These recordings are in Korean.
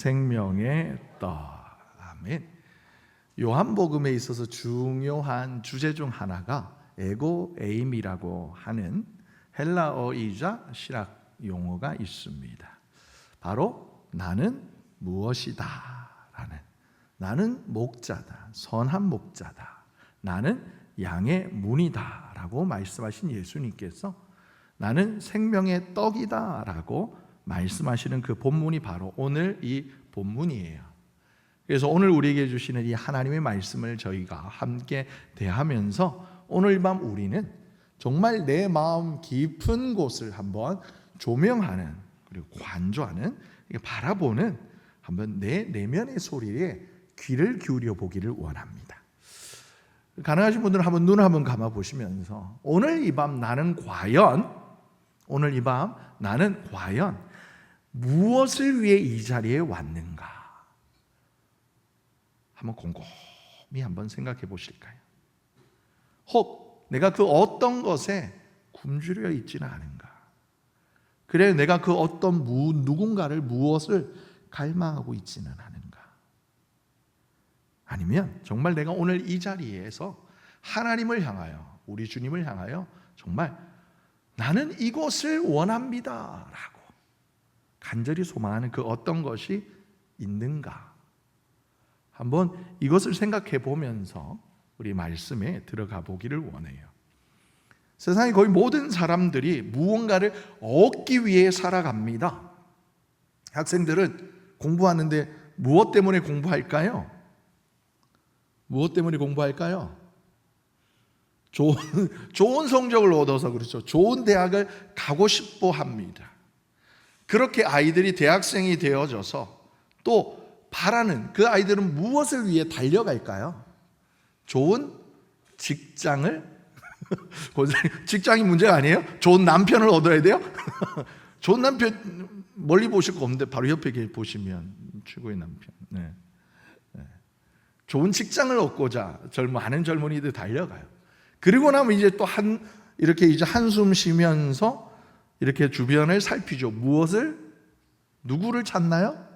생명의 떡. 아멘. 요한복음에 있어서 중요한 주제 중 하나가 에고 에임이라고 하는 헬라어이자 실학 용어가 있습니다. 바로 나는 무엇이다 라는, 나는 목자다, 선한 목자다, 나는 양의 문이다 라고 말씀하신 예수님께서 나는 생명의 떡이다 라고 말씀하시는 그 본문이 바로 오늘 이 본문이에요. 그래서 오늘 우리에게 주시는 이 하나님의 말씀을 저희가 함께 대하면서 오늘 밤 우리는 정말 내 마음 깊은 곳을 한번 조명하는, 그리고 관조하는, 바라보는 한번 내 내면의 소리에 귀를 기울여 보기를 원합니다. 가능하신 분들은 한번 눈을 한번 감아 보시면서 오늘 이 밤 나는 과연 무엇을 위해 이 자리에 왔는가 한번 곰곰이 한번 생각해 보실까요? 혹 내가 그 어떤 것에 굶주려 있지는 않은가? 그래 내가 그 어떤 누군가를, 무엇을 갈망하고 있지는 않은가? 아니면 정말 내가 오늘 이 자리에서 하나님을 향하여, 우리 주님을 향하여 정말 나는 이곳을 원합니다 라고 간절히 소망하는 그 어떤 것이 있는가? 한번 이것을 생각해 보면서 우리 말씀에 들어가 보기를 원해요. 세상의 거의 모든 사람들이 무언가를 얻기 위해 살아갑니다. 학생들은 공부하는데 무엇 때문에 공부할까요? 무엇 때문에 공부할까요? 좋은 성적을 얻어서 그렇죠. 좋은 대학을 가고 싶어 합니다. 그렇게 아이들이 대학생이 되어져서 또 바라는 그 아이들은 무엇을 위해 달려갈까요? 좋은 직장을 직장이 문제가 아니에요? 좋은 남편을 얻어야 돼요? 좋은 남편 멀리 보실 거 없는데 바로 옆에 보시면 최고의 남편. 네. 좋은 직장을 얻고자 많은 젊은이들 달려가요. 그리고 나면 이제 또 이렇게 이제 한숨 쉬면서 이렇게 주변을 살피죠. 누구를 찾나요?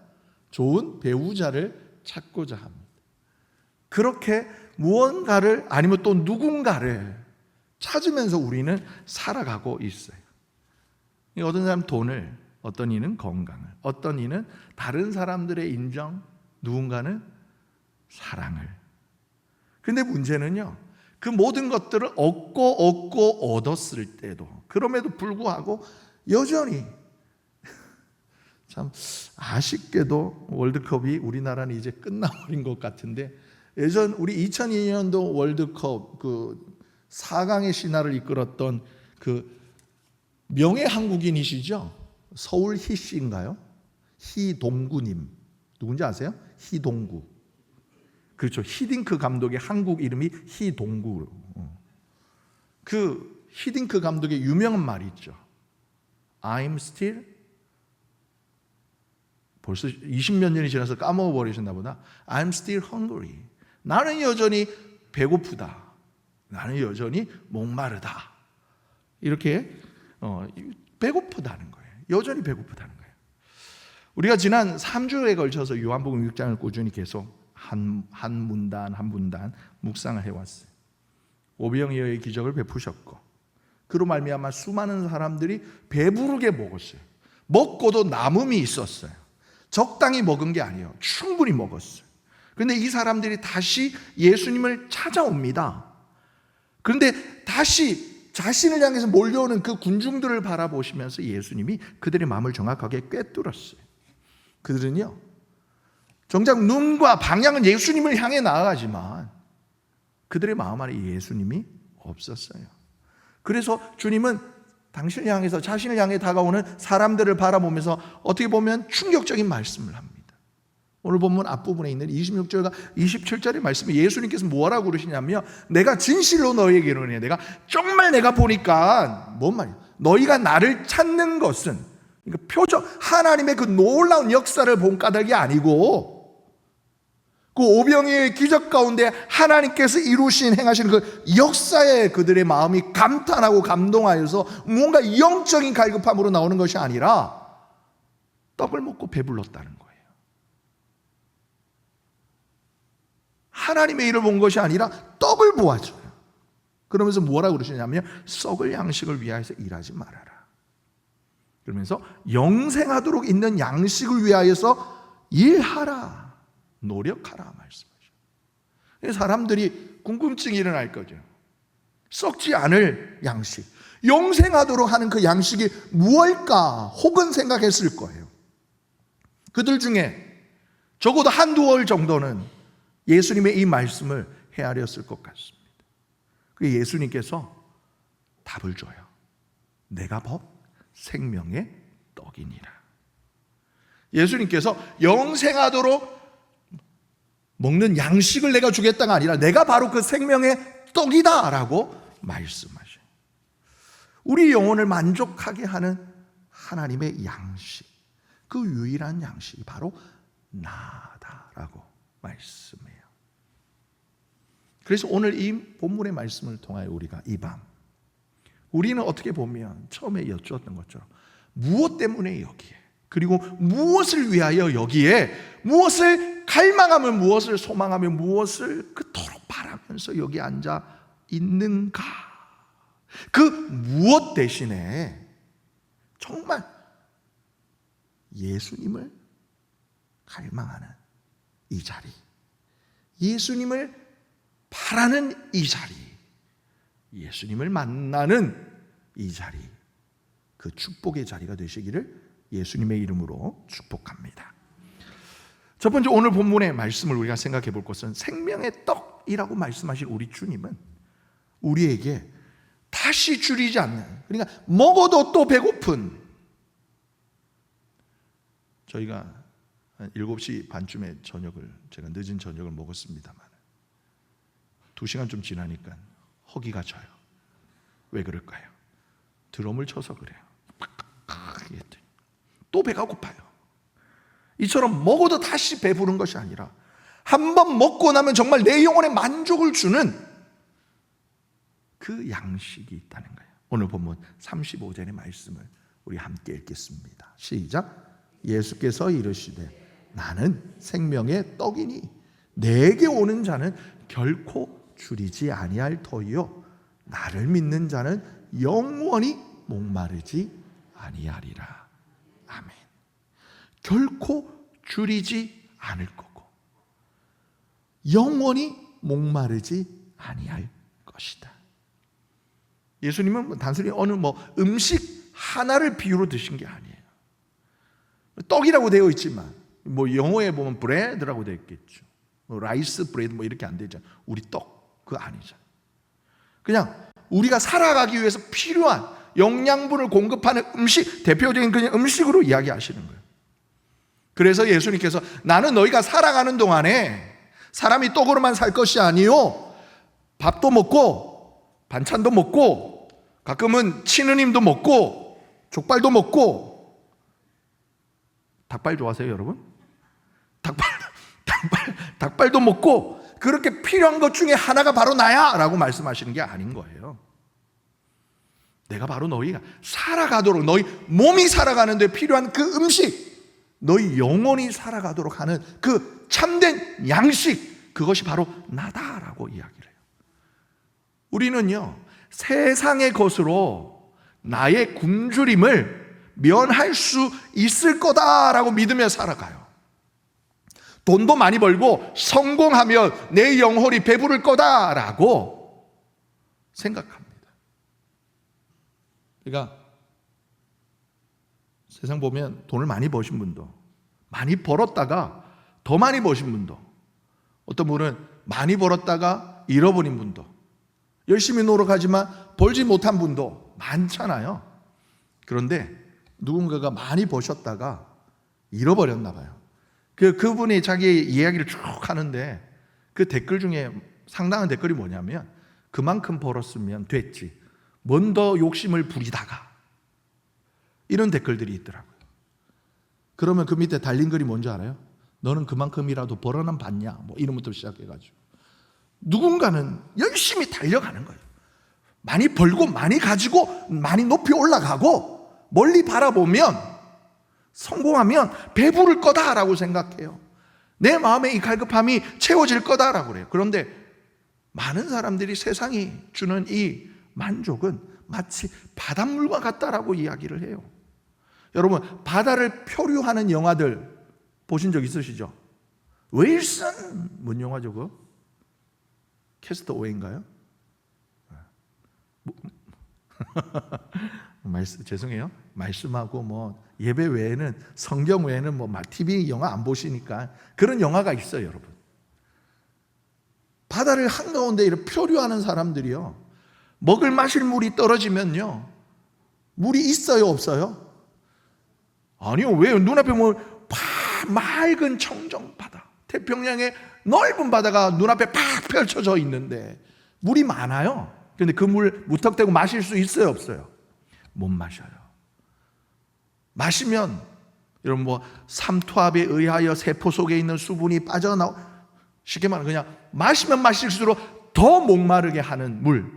좋은 배우자를 찾고자 합니다. 그렇게 무언가를 아니면 또 누군가를 찾으면서 우리는 살아가고 있어요. 어떤 사람은 돈을, 어떤 이는 건강을, 어떤 이는 다른 사람들의 인정, 누군가는 사랑을. 근데 문제는요, 그 모든 것들을 얻고 얻었을 때도, 그럼에도 불구하고 여전히 참 아쉽게도 월드컵이 우리나라는 이제 끝나버린 것 같은데, 예전 우리 2002년도 월드컵 그 4강의 신화를 이끌었던 그 명예 한국인이시죠? 서울 희씨인가요? 희동구님, 누군지 아세요? 희동구. 그렇죠. 히딩크 감독의 한국 이름이 희동구. 그 히딩크 감독의 유명한 말이 있죠. I'm still, 벌써 20몇 년이 지나서 까먹어버리셨나 보다. I'm still hungry. 나는 여전히 배고프다. 나는 여전히 목마르다. 이렇게 배고프다는 거예요. 여전히 배고프다는 거예요. 우리가 지난 3주에 걸쳐서 요한복음 6장을 꾸준히 계속 한 문단 한 문단 묵상을 해왔어요. 오병이어의 기적을 베푸셨고, 그로 말미암아 수많은 사람들이 배부르게 먹었어요. 먹고도 남음이 있었어요. 적당히 먹은 게 아니에요. 충분히 먹었어요. 그런데 이 사람들이 다시 예수님을 찾아옵니다. 그런데 다시 자신을 향해서 몰려오는 그 군중들을 바라보시면서 예수님이 그들의 마음을 정확하게 꿰뚫었어요. 그들은요, 정작 눈과 방향은 예수님을 향해 나아가지만 그들의 마음 안에 예수님이 없었어요. 그래서 주님은 당신을 향해서, 자신을 향해 다가오는 사람들을 바라보면서 어떻게 보면 충격적인 말씀을 합니다. 오늘 본문 앞부분에 있는 26절과 27절의 말씀에 예수님께서 뭐라고 그러시냐면, 내가 진실로 너희에게 이르노니, 정말 내가 보니까 뭔 말이야, 너희가 나를 찾는 것은, 그러니까 표적, 하나님의 그 놀라운 역사를 본 까닭이 아니고 그 오병이어의 기적 가운데 하나님께서 이루신, 행하시는 그 역사에 그들의 마음이 감탄하고 감동하여서 뭔가 영적인 갈급함으로 나오는 것이 아니라 떡을 먹고 배불렀다는 거예요. 하나님의 일을 본 것이 아니라 떡을 보아줘요. 그러면서 뭐라고 그러시냐면 썩을 양식을 위하여서 일하지 말아라. 그러면서 영생하도록 있는 양식을 위하여서 일하라, 노력하라 말씀하셔요. 사람들이 궁금증이 일어날 거죠. 썩지 않을 양식, 영생하도록 하는 그 양식이 무엇일까 혹은 생각했을 거예요. 그들 중에 적어도 한두 월 정도는 예수님의 이 말씀을 헤아렸을 것 같습니다. 그래서 예수님께서 답을 줘요. 내가 법 생명의 떡이니라. 예수님께서 영생하도록 먹는 양식을 내가 주겠다가 아니라 내가 바로 그 생명의 떡이다라고 말씀하셔요. 우리 영혼을 만족하게 하는 하나님의 양식, 그 유일한 양식이 바로 나다라고 말씀해요. 그래서 오늘 이 본문의 말씀을 통하여 우리가 이 밤, 우리는 어떻게 보면 처음에 여쭈었던 것처럼 무엇 때문에 여기에, 그리고 무엇을 위하여 여기에, 무엇을 갈망하며, 무엇을 소망하며, 무엇을 그토록 바라면서 여기 앉아 있는가. 그 무엇 대신에 정말 예수님을 갈망하는 이 자리, 예수님을 바라는 이 자리, 예수님을 만나는 이 자리, 그 축복의 자리가 되시기를 예수님의 이름으로 축복합니다. 첫 번째, 오늘 본문의 말씀을 우리가 생각해 볼 것은 생명의 떡이라고 말씀하신 우리 주님은 우리에게 다시 줄이지 않는, 그러니까 먹어도 또 배고픈, 저희가 한 7시 반쯤에 제가 늦은 저녁을 먹었습니다만 2시간 좀 지나니까 허기가 져요. 왜 그럴까요? 드럼을 쳐서 그래요. 또 배가 고파요. 이처럼 먹어도 다시 배부른 것이 아니라 한 번 먹고 나면 정말 내 영혼에 만족을 주는 그 양식이 있다는 거예요. 오늘 본문 35절의 말씀을 우리 함께 읽겠습니다. 시작. 예수께서 이르시되 나는 생명의 떡이니 내게 오는 자는 결코 줄이지 아니할 터이요 나를 믿는 자는 영원히 목마르지 아니하리라. 아멘. 결코 줄이지 않을 거고 영원히 목마르지 아니할 것이다. 예수님은 단순히 어느 음식 하나를 비유로 드신 게 아니에요. 떡이라고 되어 있지만 영어에 보면 브레드라고 되어 있겠죠. 라이스 브레드 이렇게 안 되잖아요. 우리 떡 그거 아니죠. 그냥 우리가 살아가기 위해서 필요한 영양분을 공급하는 음식, 대표적인 그냥 음식으로 이야기하시는 거예요. 그래서 예수님께서 나는 너희가 살아가는 동안에 사람이 떡으로만 살 것이 아니요 밥도 먹고 반찬도 먹고 가끔은 치느님도 먹고 족발도 먹고. 닭발 좋아하세요 여러분? 닭발도 먹고 그렇게 필요한 것 중에 하나가 바로 나야 라고 말씀하시는 게 아닌 거예요. 내가 바로 너희가 살아가도록, 너희 몸이 살아가는 데 필요한 그 음식, 너희 영혼이 살아가도록 하는 그 참된 양식, 그것이 바로 나다라고 이야기를 해요. 우리는요 세상의 것으로 나의 굶주림을 면할 수 있을 거다라고 믿으며 살아가요. 돈도 많이 벌고 성공하면 내 영혼이 배부를 거다라고 생각합니다. 그러니까 세상 보면 돈을 많이 버신 분도, 많이 벌었다가 더 많이 버신 분도, 어떤 분은 많이 벌었다가 잃어버린 분도, 열심히 노력하지만 벌지 못한 분도 많잖아요. 그런데 누군가가 많이 버셨다가 잃어버렸나 봐요. 그분이 자기 이야기를 쭉 하는데 그 댓글 중에 상당한 댓글이 뭐냐면 그만큼 벌었으면 됐지, 뭔 더 욕심을 부리다가, 이런 댓글들이 있더라고요. 그러면 그 밑에 달린 글이 뭔지 알아요? 너는 그만큼이라도 벌어는 봤냐? 이런 것부터 시작해가지고 누군가는 열심히 달려가는 거예요. 많이 벌고 많이 가지고 많이 높이 올라가고 멀리 바라보면 성공하면 배부를 거다라고 생각해요. 내 마음의 이 갈급함이 채워질 거다라고 그래요. 그런데 많은 사람들이 세상이 주는 이 만족은 마치 바닷물과 같다라고 이야기를 해요. 여러분, 바다를 표류하는 영화들 보신 적 있으시죠? 윌슨, 뭔 영화죠 그거? 캐스터웨이인가요? 죄송해요. 말씀하고 뭐 예배 외에는, 성경 외에는 뭐 TV 영화 안 보시니까 그런 영화가 있어요, 여러분. 바다를 한가운데 이렇게 표류하는 사람들이요, 먹을 마실 물이 떨어지면요, 물이 있어요, 없어요? 아니요. 왜요? 눈앞에 뭐 맑은 청정 바다, 태평양의 넓은 바다가 눈앞에 팍 펼쳐져 있는데 물이 많아요. 그런데 그 물 무턱대고 마실 수 있어요, 없어요? 못 마셔요. 마시면 여러분 뭐 삼투압에 의하여 세포 속에 있는 수분이 빠져나오, 쉽게 말하면 그냥 마시면 마실수록 더 목마르게 하는 물,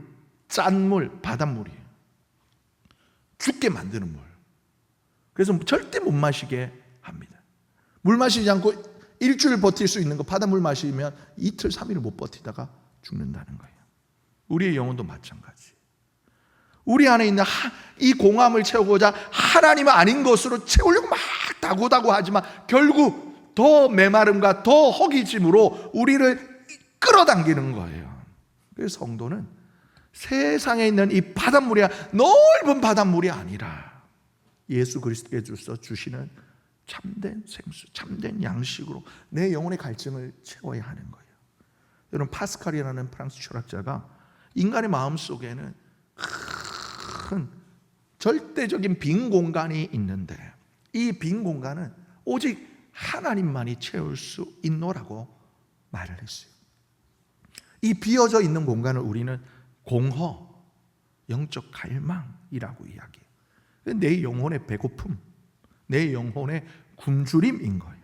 짠 물, 바닷물이에요. 죽게 만드는 물. 그래서 절대 못 마시게 합니다. 물 마시지 않고 일주일 버틸 수 있는 거 바닷물 마시면 이틀, 3일을 못 버티다가 죽는다는 거예요. 우리의 영혼도 마찬가지. 우리 안에 있는 이 공함을 채우고자 하나님은 아닌 것으로 채우려고 막 다고다고 하지만 결국 더 메마름과 더 허기짐으로 우리를 끌어당기는 거예요. 그래서 성도는 세상에 있는 이 바닷물이, 넓은 바닷물이 아니라 예수 그리스도께서 주시는 참된 생수, 참된 양식으로 내 영혼의 갈증을 채워야 하는 거예요. 여러분, 파스칼이라는 프랑스 철학자가 인간의 마음 속에는 큰 절대적인 빈 공간이 있는데 이 빈 공간은 오직 하나님만이 채울 수 있노라고 말을 했어요. 이 비어져 있는 공간을 우리는 공허, 영적 갈망이라고 이야기해요. 내 영혼의 배고픔, 내 영혼의 굶주림인 거예요.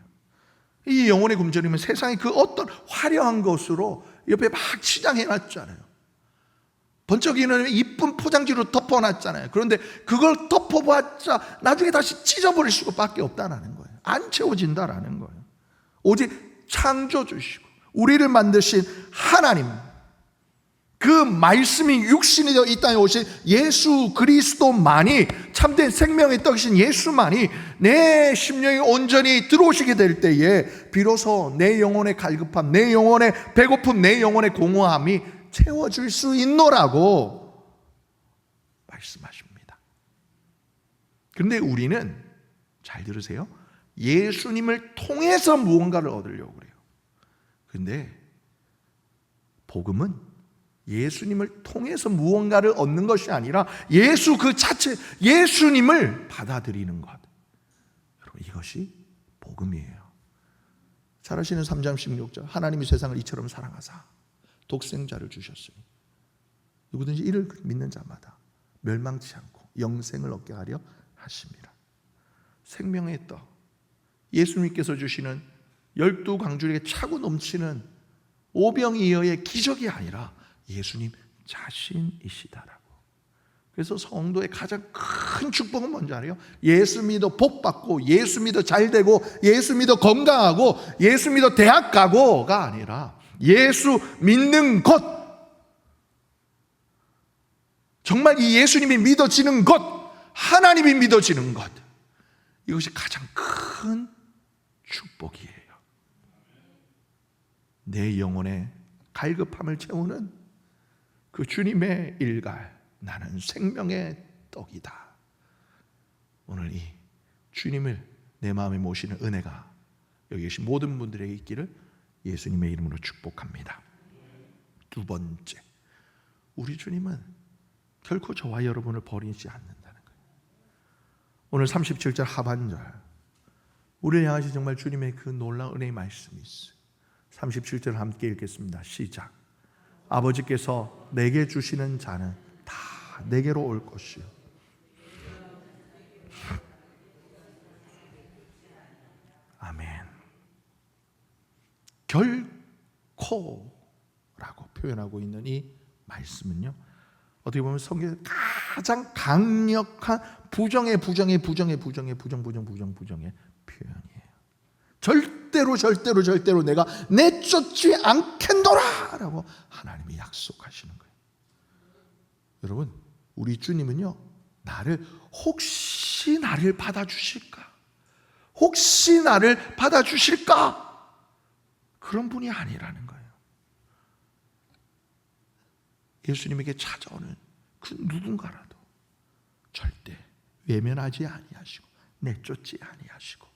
이 영혼의 굶주림은 세상의 그 어떤 화려한 것으로 옆에 막 치장해놨잖아요. 번쩍이는 이쁜 포장지로 덮어놨잖아요. 그런데 그걸 덮어봤자 나중에 다시 찢어버릴 수밖에 없다는 거예요. 안 채워진다라는 거예요. 오직 창조주시고 우리를 만드신 하나님, 그 말씀이 육신이 되어 이 땅에 오신 예수 그리스도만이, 참된 생명의 떡이신 예수만이 내 심령이 온전히 들어오시게 될 때에 비로소 내 영혼의 갈급함, 내 영혼의 배고픔, 내 영혼의 공허함이 채워줄 수 있노라고 말씀하십니다. 그런데 우리는 잘 들으세요, 예수님을 통해서 무언가를 얻으려고 그래요. 그런데 복음은 예수님을 통해서 무언가를 얻는 것이 아니라 예수 그 자체, 예수님을 받아들이는 것, 여러분, 이것이 복음이에요. 잘 아시는 3장 16절, 하나님이 세상을 이처럼 사랑하사 독생자를 주셨으니 누구든지 이를 믿는 자마다 멸망치 않고 영생을 얻게 하려 하심이라. 생명의 떡, 예수님께서 주시는 12강줄에게 차고 넘치는 오병이어의 기적이 아니라 예수님 자신이시다라고. 그래서 성도의 가장 큰 축복은 뭔지 알아요? 예수 믿어 복 받고, 예수 믿어 잘 되고, 예수 믿어 건강하고, 예수 믿어 대학 가고가 아니라 예수 믿는 것, 정말 이 예수님이 믿어지는 것, 하나님이 믿어지는 것, 이것이 가장 큰 축복이에요. 내 영혼의 갈급함을 채우는 그 주님의 일갈, 나는 생명의 떡이다. 오늘 이 주님을 내 마음에 모시는 은혜가 여기 계신 모든 분들에게 있기를 예수님의 이름으로 축복합니다. 두 번째, 우리 주님은 결코 저와 여러분을 버리지 않는다는 거예요. 오늘 37절 하반절, 우리를 향하신 정말 주님의 그 놀라운 은혜의 말씀이 있어요. 37절 함께 읽겠습니다. 시작. 아버지께서 내게 주시는 자는 다 내게로 올 것이요. 아멘. 결코라고 표현하고 있는 이 말씀은요, 어떻게 보면 성경에서 가장 강력한 부정의 표현이에요. 절대 절대로 내가 내쫓지 않겠노라 라고 하나님이 약속하시는 거예요. 여러분, 우리 주님은요, 혹시 나를 받아주실까? 혹시 나를 받아주실까? 그런 분이 아니라는 거예요. 예수님에게 찾아오는 그 누군가라도 절대 외면하지 아니하시고 내쫓지 아니하시고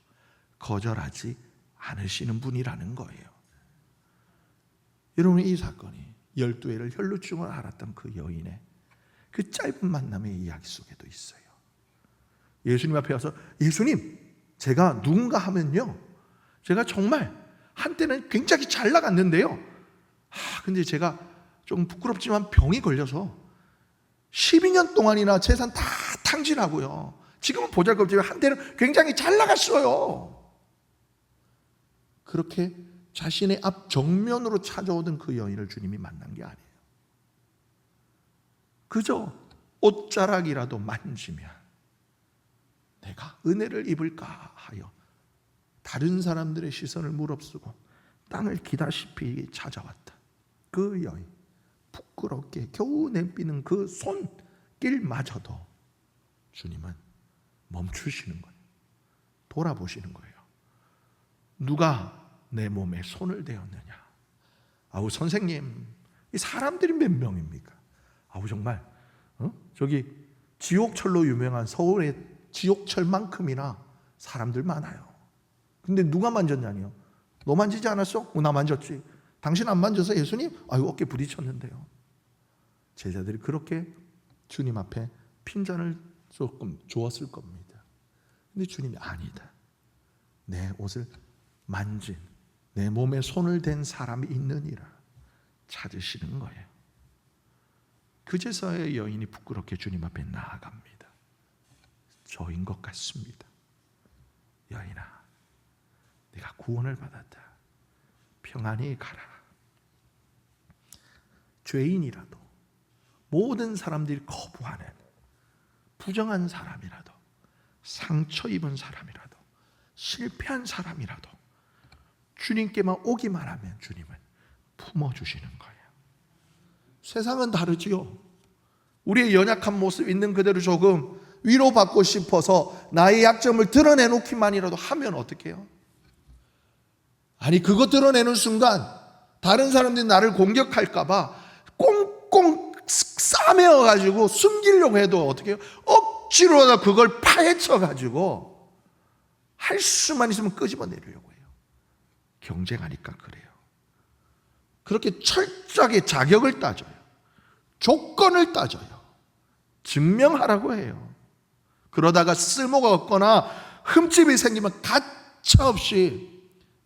거절하지 않으시는 분이라는 거예요. 여러분, 이 사건이 12회를 혈루증을 앓았던 그 여인의 그 짧은 만남의 이야기 속에도 있어요. 예수님 앞에 와서, 예수님, 제가 누군가 하면요, 제가 정말 한때는 굉장히 잘 나갔는데요, 근데 제가 좀 부끄럽지만 병이 걸려서 12년 동안이나 재산 다 탕진하고요, 지금은 보잘것없지만 한때는 굉장히 잘 나갔어요. 그렇게 자신의 앞 정면으로 찾아오던 그 여인을 주님이 만난 게 아니에요. 그저 옷자락이라도 만지면 내가 은혜를 입을까 하여 다른 사람들의 시선을 무릅쓰고 땅을 기다시피 찾아왔다. 그 여인, 부끄럽게 겨우 내미는 그 손길마저도 주님은 멈추시는 거예요. 돌아보시는 거예요. 누가 내 몸에 손을 대었느냐? 아우, 선생님, 이 사람들이 몇 명입니까? 아우, 정말 저기 지옥철로 유명한 서울의 지옥철만큼이나 사람들 많아요. 근데 누가 만졌냐니요? 너 만지지 않았어? 나 만졌지. 당신 안 만져서 예수님? 아유, 어깨 부딪혔는데요. 제자들이 그렇게 주님 앞에 핀잔을 조금 주었을 겁니다. 근데 주님이 아니다. 내 옷을 만진, 내 몸에 손을 댄 사람이 있느니라 찾으시는 거예요. 그제서야 여인이 부끄럽게 주님 앞에 나아갑니다. 저인 것 같습니다. 여인아, 네가 구원을 받았다. 평안히 가라. 죄인이라도, 모든 사람들이 거부하는 부정한 사람이라도, 상처 입은 사람이라도, 실패한 사람이라도 주님께만 오기만 하면 주님은 품어주시는 거예요. 세상은 다르지요. 우리의 연약한 모습 있는 그대로 조금 위로받고 싶어서 나의 약점을 드러내놓기만이라도 하면 어떻게 해요? 아니, 그거 드러내는 순간 다른 사람들이 나를 공격할까 봐 꽁꽁 싸매어가지고 숨기려고 해도 어떻게 해요? 억지로 그걸 파헤쳐가지고 할 수만 있으면 끄집어내려고 해요. 경쟁하니까 그래요. 그렇게 철저하게 자격을 따져요. 조건을 따져요. 증명하라고 해요. 그러다가 쓸모가 없거나 흠집이 생기면 가차없이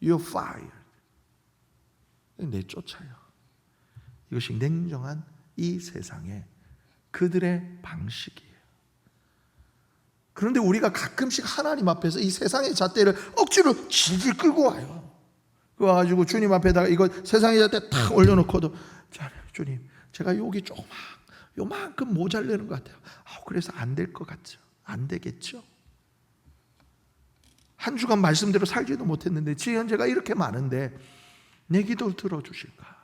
You're fired. 내쫓아요. 이것이 냉정한 이 세상의 그들의 방식이에요. 그런데 우리가 가끔씩 하나님 앞에서 이 세상의 잣대를 억지로 질질 끌고 와요. 그래가지고 주님 앞에다가 이거 세상의 잣대 탁 올려놓고도, 자, 주님, 제가 여기 요만큼 모자르는 것 같아요. 그래서 안 될 것 같죠? 안 되겠죠? 한 주간 말씀대로 살지도 못했는데 지금 제가 이렇게 많은데 내 기도 들어주실까?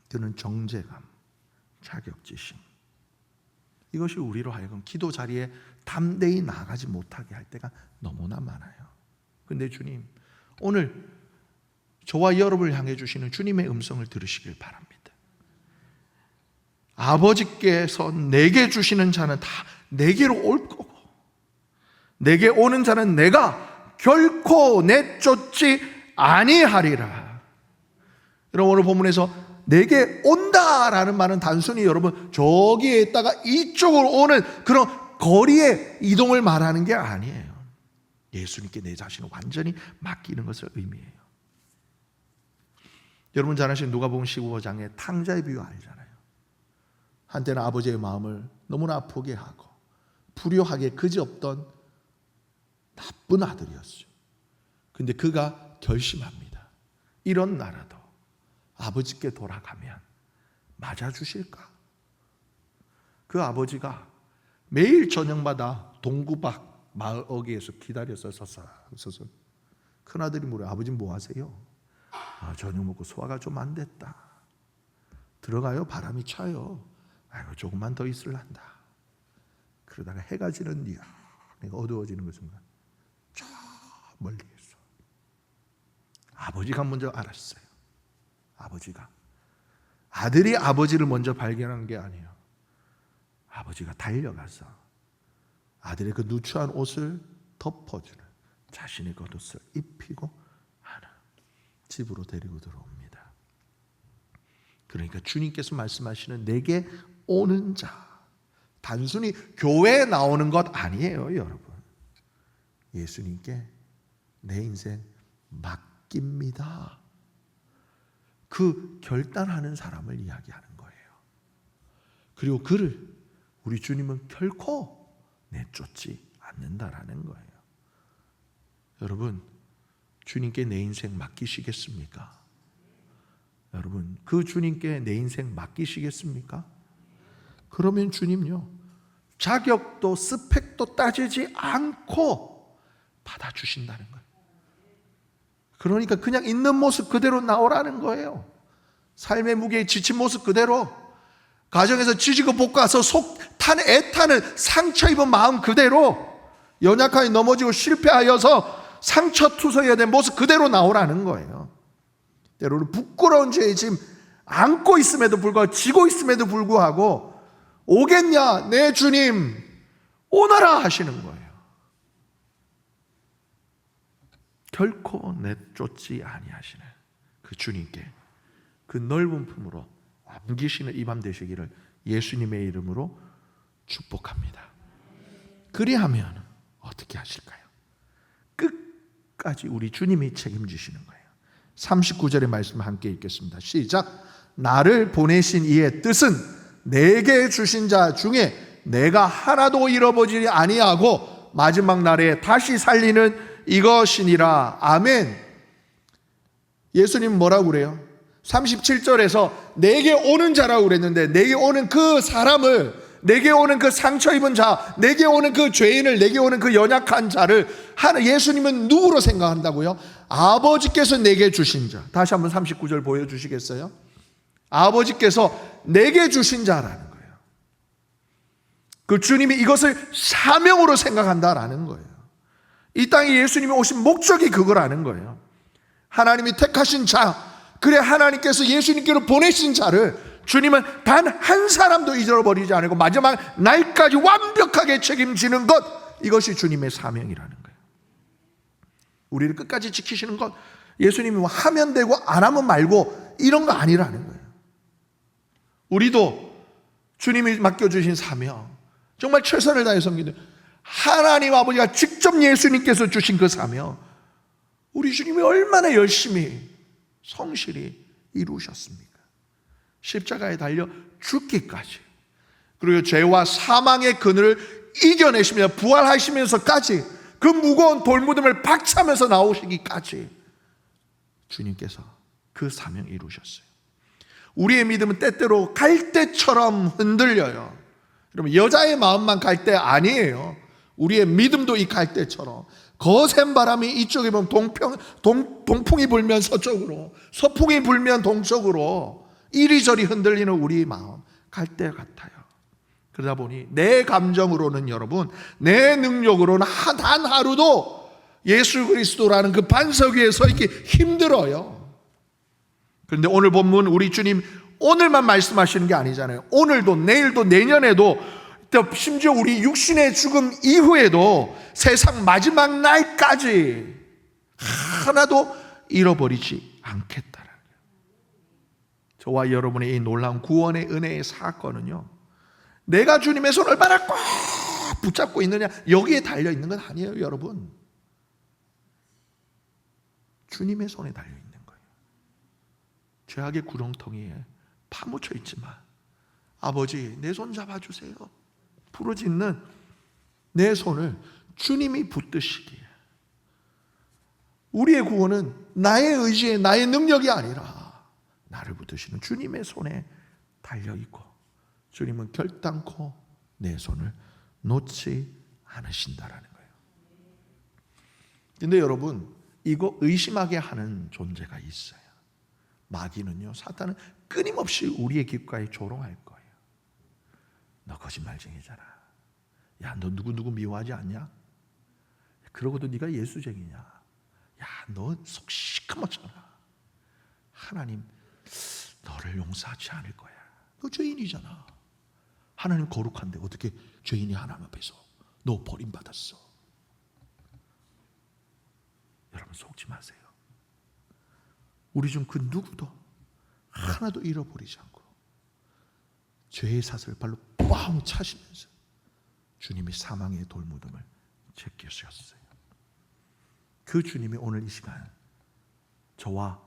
그는 정죄감, 자격지심, 이것이 우리로 하여금 기도 자리에 담대히 나가지 못하게 할 때가 너무나 많아요. 그런데 주님, 오늘 저와 여러분을 향해 주시는 주님의 음성을 들으시길 바랍니다. 아버지께서 내게 주시는 자는 다 내게로 올 거고, 내게 오는 자는 내가 결코 내쫓지 아니하리라. 여러분, 오늘 본문에서 내게 온다라는 말은 단순히 여러분 저기에 있다가 이쪽으로 오는 그런 거리의 이동을 말하는 게 아니에요. 예수님께 내 자신을 완전히 맡기는 것을 의미해요. 여러분 잘 아시는 누가복음 15장의 탕자의 비유 알잖아요. 한때는 아버지의 마음을 너무나 아프게 하고 불효하게 그지없던 나쁜 아들이었어요. 근데 그가 결심합니다. 이런 나라도 아버지께 돌아가면 맞아주실까? 그 아버지가 매일 저녁마다 동구박 마을 어귀에서 기다려서 서서 큰아들이 물어요. 아버지 뭐 하세요? 저녁 먹고 소화가 좀 안 됐다. 들어가요. 바람이 차요. 아이고 조금만 더 있을란다. 그러다가 해가 지는 뒤야 어두워지는 그 순간 저 멀리에서 아버지가 먼저 알았어요. 아버지가 아들이 아버지를 먼저 발견한 게 아니에요. 아버지가 달려가서 아들의 그 누추한 옷을 덮어주는 자신의 겉옷을 입히고 하나 집으로 데리고 들어옵니다. 그러니까 주님께서 말씀하시는 내게 오는 자, 단순히 교회에 나오는 것 아니에요, 여러분. 예수님께 내 인생 맡깁니다. 그 결단하는 사람을 이야기하는 거예요. 그리고 그를 우리 주님은 결코 내쫓지 않는다라는 거예요. 여러분, 주님께 내 인생 맡기시겠습니까? 여러분, 그 주님께 내 인생 맡기시겠습니까? 그러면 주님요, 자격도 스펙도 따지지 않고 받아주신다는 거예요. 그러니까 그냥 있는 모습 그대로 나오라는 거예요. 삶의 무게에 지친 모습 그대로, 가정에서 지지고 볶아서 속 타는 애타는 상처 입은 마음 그대로, 연약하게 넘어지고 실패하여서 상처투성이가 된 모습 그대로 나오라는 거예요. 때로는 부끄러운 죄에 지금 안고 있음에도 불구하고, 지고 있음에도 불구하고 오겠냐 내 주님 오너라 하시는 거예요. 결코 내쫓지 아니하시는 그 주님께 그 넓은 품으로 안기시는 이 밤 되시기를 예수님의 이름으로 축복합니다. 그리하면 어떻게 하실까요? 끝까지 우리 주님이 책임지시는 거예요. 39절의 말씀 함께 읽겠습니다. 시작. 나를 보내신 이의 뜻은 내게 주신 자 중에 내가 하나도 잃어버리지 아니하고 마지막 날에 다시 살리는 이것이니라. 아멘. 예수님 뭐라고 그래요? 37절에서 내게 오는 자라고 그랬는데, 내게 오는 그 사람을, 내게 오는 그 상처 입은 자, 내게 오는 그 죄인을, 내게 오는 그 연약한 자를 예수님은 누구로 생각한다고요? 아버지께서 내게 주신 자. 다시 한번 39절 보여주시겠어요? 아버지께서 내게 주신 자라는 거예요. 그 주님이 이것을 사명으로 생각한다라는 거예요. 이 땅에 예수님이 오신 목적이 그거라는 거예요. 하나님이 택하신 자, 그래 하나님께서 예수님께로 보내신 자를 주님은 단 한 사람도 잊어버리지 않고 마지막 날까지 완벽하게 책임지는 것, 이것이 주님의 사명이라는 거예요. 우리를 끝까지 지키시는 것, 예수님이 하면 되고 안 하면 말고 이런 거 아니라는 거예요. 우리도 주님이 맡겨주신 사명, 정말 최선을 다해 섬기는 하나님 아버지가 직접 예수님께서 주신 그 사명, 우리 주님이 얼마나 열심히 성실히 이루셨습니까? 십자가에 달려 죽기까지, 그리고 죄와 사망의 그늘을 이겨내시며 부활하시면서까지 그 무거운 돌무덤을 박차면서 나오시기까지 주님께서 그 사명 이루셨어요. 우리의 믿음은 때때로 갈대처럼 흔들려요. 여러분, 여자의 마음만 갈대 아니에요. 우리의 믿음도 이 갈대처럼 거센 바람이 이쪽에 보면 동풍이 불면 서쪽으로, 서풍이 불면 동쪽으로 이리저리 흔들리는 우리 마음, 갈대 같아요. 그러다 보니 내 감정으로는, 여러분, 내 능력으로는 단 하루도 예수 그리스도라는 그 반석 위에 서 있기 힘들어요. 그런데 오늘 본문 우리 주님 오늘만 말씀하시는 게 아니잖아요. 오늘도, 내일도, 내년에도, 심지어 우리 육신의 죽음 이후에도 세상 마지막 날까지 하나도 잃어버리지 않겠다는 거예요. 저와 여러분의 이 놀라운 구원의 은혜의 사건은요, 내가 주님의 손을 얼마나 꽉 붙잡고 있느냐, 여기에 달려있는 건 아니에요, 여러분. 주님의 손에 달려있는 거예요. 죄악의 구렁텅이에 파묻혀 있지만, 아버지 내 손 잡아주세요 부르짖는 내 손을 주님이 붙드시기에, 우리의 구원은 나의 의지에 나의 능력이 아니라 나를 붙드시는 주님의 손에 달려있고, 주님은 결단코 내 손을 놓지 않으신다라는 거예요. 그런데 여러분, 이거 의심하게 하는 존재가 있어요. 마귀는요, 사탄은 끊임없이 우리의 귓가에 조롱할 거예요. 너 거짓말쟁이잖아. 야, 너 누구 미워하지 않냐? 그러고도 네가 예수쟁이냐? 야, 너 속 시커멓잖아. 하나님 너를 용서하지 않을 거야. 너 죄인이잖아. 하나님 거룩한데 어떻게 죄인이 하나님 앞에서 너 버림받았어. 여러분 속지 마세요. 우리 중 그 누구도 하나도 잃어버리지 않고 죄의 사슬을 발로 뻥 차시면서 주님이 사망의 돌무덤을 제끼셨어요. 그 주님이 오늘 이 시간 저와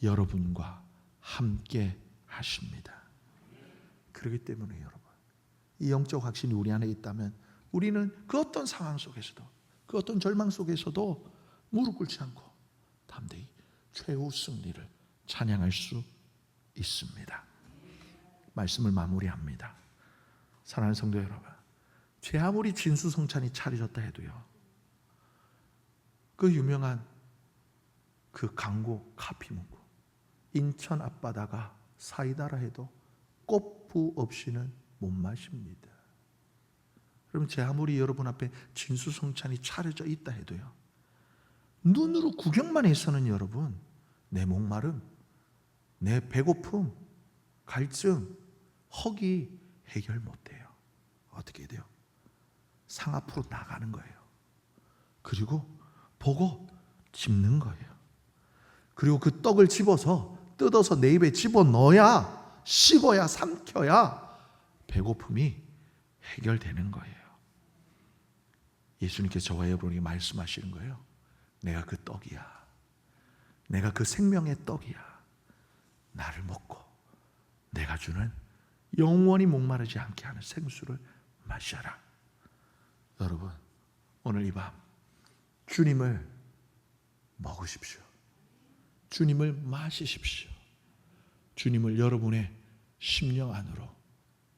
여러분과 함께 하십니다. 그렇기 때문에 여러분, 이 영적 확신이 우리 안에 있다면 우리는 그 어떤 상황 속에서도, 그 어떤 절망 속에서도 무릎 꿇지 않고 담대히 최후 승리를 찬양할 수 있습니다. 말씀을 마무리합니다. 사랑하는 성도 여러분, 제 아무리 진수성찬이 차려졌다 해도요, 그 유명한 그 강고 카피문구 인천 앞바다가 사이다라 해도 꽃부 없이는 못 마십니다. 그럼 제 아무리 여러분 앞에 진수성찬이 차려져 있다 해도요, 눈으로 구경만 해서는 여러분 내 목마름, 내 배고픔, 갈증, 허기 해결 못해요. 어떻게 돼요? 상 앞으로 나가는 거예요. 그리고 보고 집는 거예요. 그리고 그 떡을 집어서 뜯어서 내 입에 집어넣어야, 씹어야, 삼켜야 배고픔이 해결되는 거예요. 예수님께서 저와 여러분에게 말씀하시는 거예요. 내가 그 떡이야. 내가 그 생명의 떡이야. 나를 먹고 내가 주는 영원히 목마르지 않게 하는 생수를 마셔라. 여러분, 오늘 이 밤 주님을 먹으십시오. 주님을 마시십시오. 주님을 여러분의 심령 안으로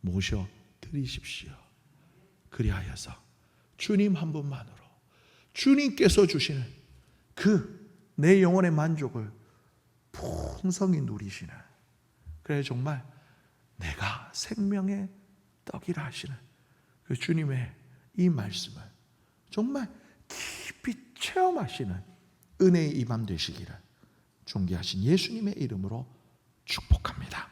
모셔드리십시오. 그리하여서 주님 한 분만으로 주님께서 주시는 그 내 영혼의 만족을 풍성히 누리시는, 그래 정말 내가 생명의 떡이라 하시는 그 주님의 이 말씀을 정말 깊이 체험하시는 은혜의 이 밤 되시기를 존귀하신 예수님의 이름으로 축복합니다.